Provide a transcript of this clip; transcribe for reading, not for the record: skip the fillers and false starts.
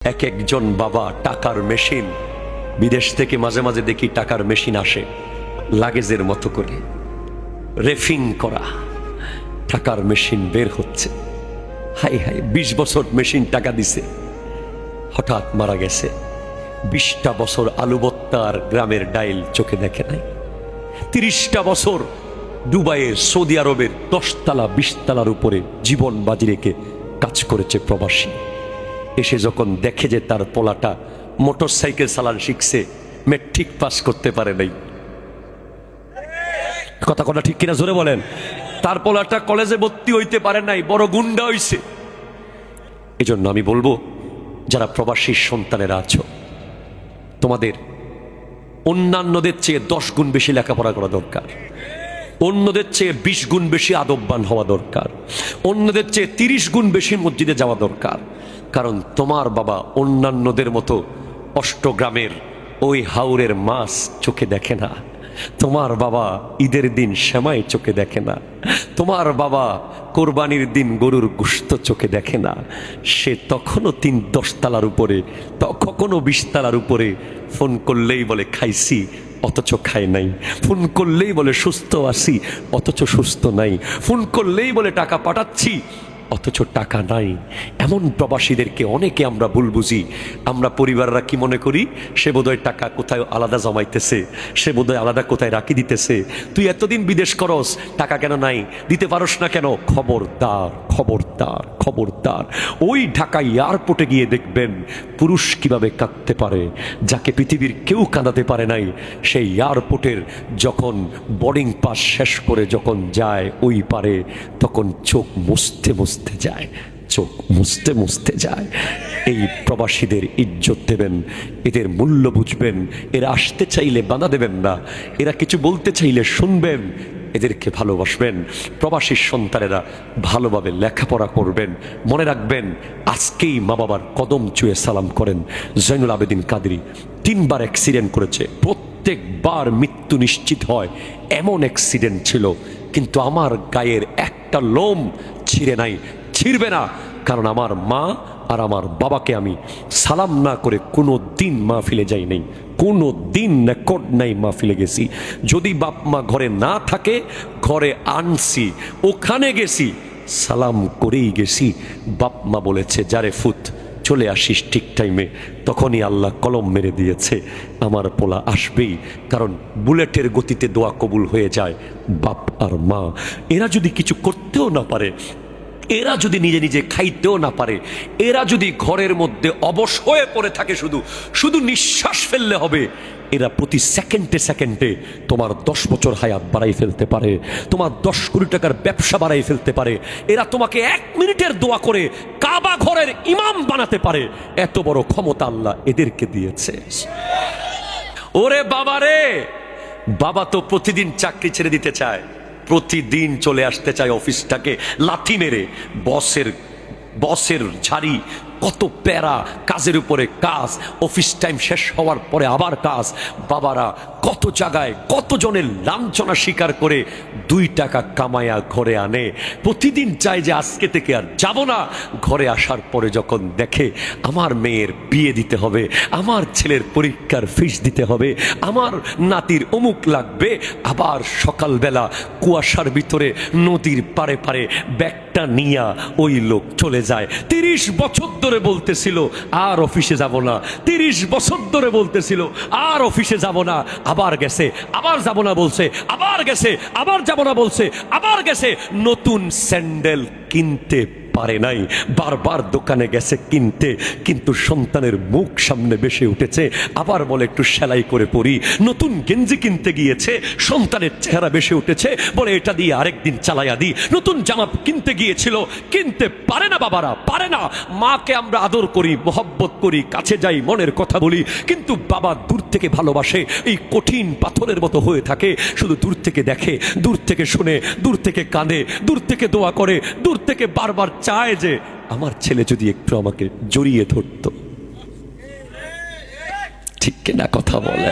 এক একজন বাবা টাকার মেশিন, বিদেশ থেকে মাঝে মাঝে দেখি টাকার মেশিন আসে লাগেজের মতো করে রেফিং করা টাকার মেশিন বের হচ্ছে। হাই হাই, 20 বছর মেশিন টাকা দিছে, হঠাৎ মারা গেছে। 20টা বছর আলু ভর্তা আর গ্রামের ডাইল চোখে দেখে নাই। 30টা বছর দুবাইয়ের, সৌদি আরবের 10 তলা 20 তলার উপরে জীবন বাজি রেখে কাজ করেছে প্রবাসী। এসে যখন দেখে যে তার পোলাটা মোটর সাইকেল চালান শিখছে, মেট্রিক পাস করতে পারে নাই। কথা কথা ঠিক কিনা জোরে বলেন। তার পোলাটা কলেজে ভর্তি হইতে পারে নাই, বড় গুন্ডা হইছে। এজন্য আমি বলবো, যারা প্রবাসী সন্তানেরা আছো, তোমাদের অন্যান্যদের চেয়ে 10 গুণ বেশি লেখাপড়া করা দরকার, অন্যদের চেয়ে 20 গুণ বেশি আদববান হওয়া দরকার, অন্যদের চেয়ে 30 গুণ বেশি মসজিদে যাওয়া দরকার। কারণ তোমার বাবা অন্যান্যদের মতো অষ্টগ্রামের ওই হাওরের মাছ চোখে দেখে না, তোমার বাবা ঈদের দিন সেমাই চোখে দেখে না, তোমার বাবা কোরবানির দিন গরুর গোশত চোখে দেখে না। সে তখনও 10 তলার উপরে, কখনো 20 তলার উপরে ফোন করলেই বলে খাইছি, অথচ খায় নাই। ফোন করলেই বলে সুস্থ আছি, অথচ সুস্থ নাই। ফোন করলেই বলে টাকা পাঠাচ্ছি, অথচ টাকা নাই। এমন প্রবাসীদেরকে অনেকে আমরা ভুল বুঝি। আমরা পরিবাররা কি মনে করি, সে বোধহয় টাকা কোথায় আলাদা জমাইতেছে, সে বোধহয় আলাদা কোথায় রাখি দিতেছে। তুই এতদিন বিদেশ করস, টাকা কেন নাই, দিতে পারস না কেন? খবরদার, খবরদার, খবরদার। ওই ঢাকা এয়ারপোর্টে গিয়ে দেখবেন পুরুষ কিভাবে কাঁদতে পারে, যাকে পৃথিবীর কেউ কাঁদাতে পারে নাই। সেই এয়ারপোর্টের যখন বোর্ডিং পাস শেষ করে যখন যায় ওই পারে, তখন চোখ মুছতে মুছতে যায়, চোখ মুছতে মুছতে যায়। এই প্রবাসীদের ইজ্জত দেবেন, এদের মূল্য বুঝবেন। এরা আসতে চাইলে বাধা দেবেন না, এরা কিছু বলতে চাইলে শুনবেন, এদেরকে ভালোবাসবেন। প্রবাসী সন্তানেরা ভালোভাবে লেখাপড়া করবেন। মনে রাখবেন, আজকেই মা বাবার কদম চুয়ে সালাম করেন। জয়নুল আবেদিন কাদরি 3 বার অ্যাক্সিডেন্ট করেছে, প্রত্যেকবার মৃত্যু নিশ্চিত হয়। এমন অ্যাক্সিডেন্ট ছিল, কিন্তু আমার গায়ের একটা লোম ছিঁড়ে নাই, ছিঁড়বে না। কারণ আমার মা আর আমার বাবাকে আমি সালাম না করে কোনো দিন মাহফিলে যাই নাই, কোনো দিন রেকর্ড নাই মাহফিলে গেছি। যদি বাপ মা ঘরে না থাকে, ঘরে আনছি, ওখানে গেছি, সালাম করেই গেছি। বাপ মা বলেছে, যারে ফুত চলে আসিস ঠিক টাইমে। তখনই আল্লাহ কলম মেরে দিয়েছে, আমার পোলা আসবেই। কারণ বুলেটের গতিতে দোয়া কবুল হয়ে যায়। বাপ আর মা, এরা যদি কিছু করতেও না পারে, এরা যদি নিজে নিজে খাইতেও না পারে, এরা যদি ঘরের মধ্যে অবশ হয়ে পড়ে থাকে, শুধু শুধু নিঃশ্বাস ফেললে হবে, এরা প্রতি সেকেন্ডে সেকেন্ডে তোমার 10 বছর হায়াত বাড়াই ফেলতে পারে, তোমার 10 কোটি টাকার ব্যবসা বাড়াই ফেলতে পারে। এরা তোমাকে 1 মিনিটের দোয়া করে কাবা ঘরের ইমাম বানাতে পারে। এত বড় ক্ষমতা আল্লাহ এদেরকে দিয়েছে। ওরে বাবা রে, বাবা তো প্রতিদিন চাকরি ছেড়ে দিতে চায়, প্রতিদিন চলে আসতে চায় অফিসটাকে লাথি মেরে। বসের ঝাড়ি, কত প্যারা, কাজের উপরে কাজ, অফিস টাইম শেষ হওয়ার পরে আবার কাজ। বাবারা কত জায়গায় কতজনের লাঞ্ছনা স্বীকার করে 2 টাকা কামায়া ঘরে আনে। প্রতিদিন চায় যে আজকে থেকে আর যাব না। ঘরে আসার পরে যখন দেখে আমার মেয়ের বিয়ে দিতে হবে, আমার ছেলের পরীক্ষার ফিস দিতে হবে, আমার নাতির অমুক লাগবে, আবার সকালবেলা কুয়াশার ভিতরে নদীর পারে পারে ব্যাগটা নিয়া ওই লোক চলে যায়। 30 বছর ধরে বলতেছিল আর অফিসে যাব না, 30 বছর ধরে বলতেছিল আর অফিসে যাব না, আবার গেছে, আবার যাব না বলছে, আবার গেছে, আবার যাব না বলছে, আবার গেছে। নতুন স্যান্ডেল কিনতে পারে নাই, বারবার দোকানে গেছে কিনতে, কিন্তু সন্তানের মুখ সামনে ভেসে উঠেছে। আবার বলে একটু সেলাই করে পরি। নতুন গেঞ্জি কিনতে গিয়েছে, সন্তানের চেহারা ভেসে উঠেছে, বলে এটা দিয়ে আরেকদিন চালাইয়া দিই। নতুন জামা কিনতে গিয়েছিল, কিনতে পারে না, বাবারা পারে না। মাকে আমরা আদর করি, মহব্বত করি, কাছে যাই, মনের কথা বলি, কিন্তু বাবা দূর থেকে ভালোবাসে, এই কঠিন পাথরের মতো হয়ে থাকে। শুধু দূর থেকে দেখে, দূর থেকে শুনে, দূর থেকে কাঁদে, দূর থেকে দোয়া করে, দূর থেকে বারবার চায় যে আমার ছেলে যদি একটু আমাকে জড়িয়ে ধরতো। ঠিক কিনা কথা বলে?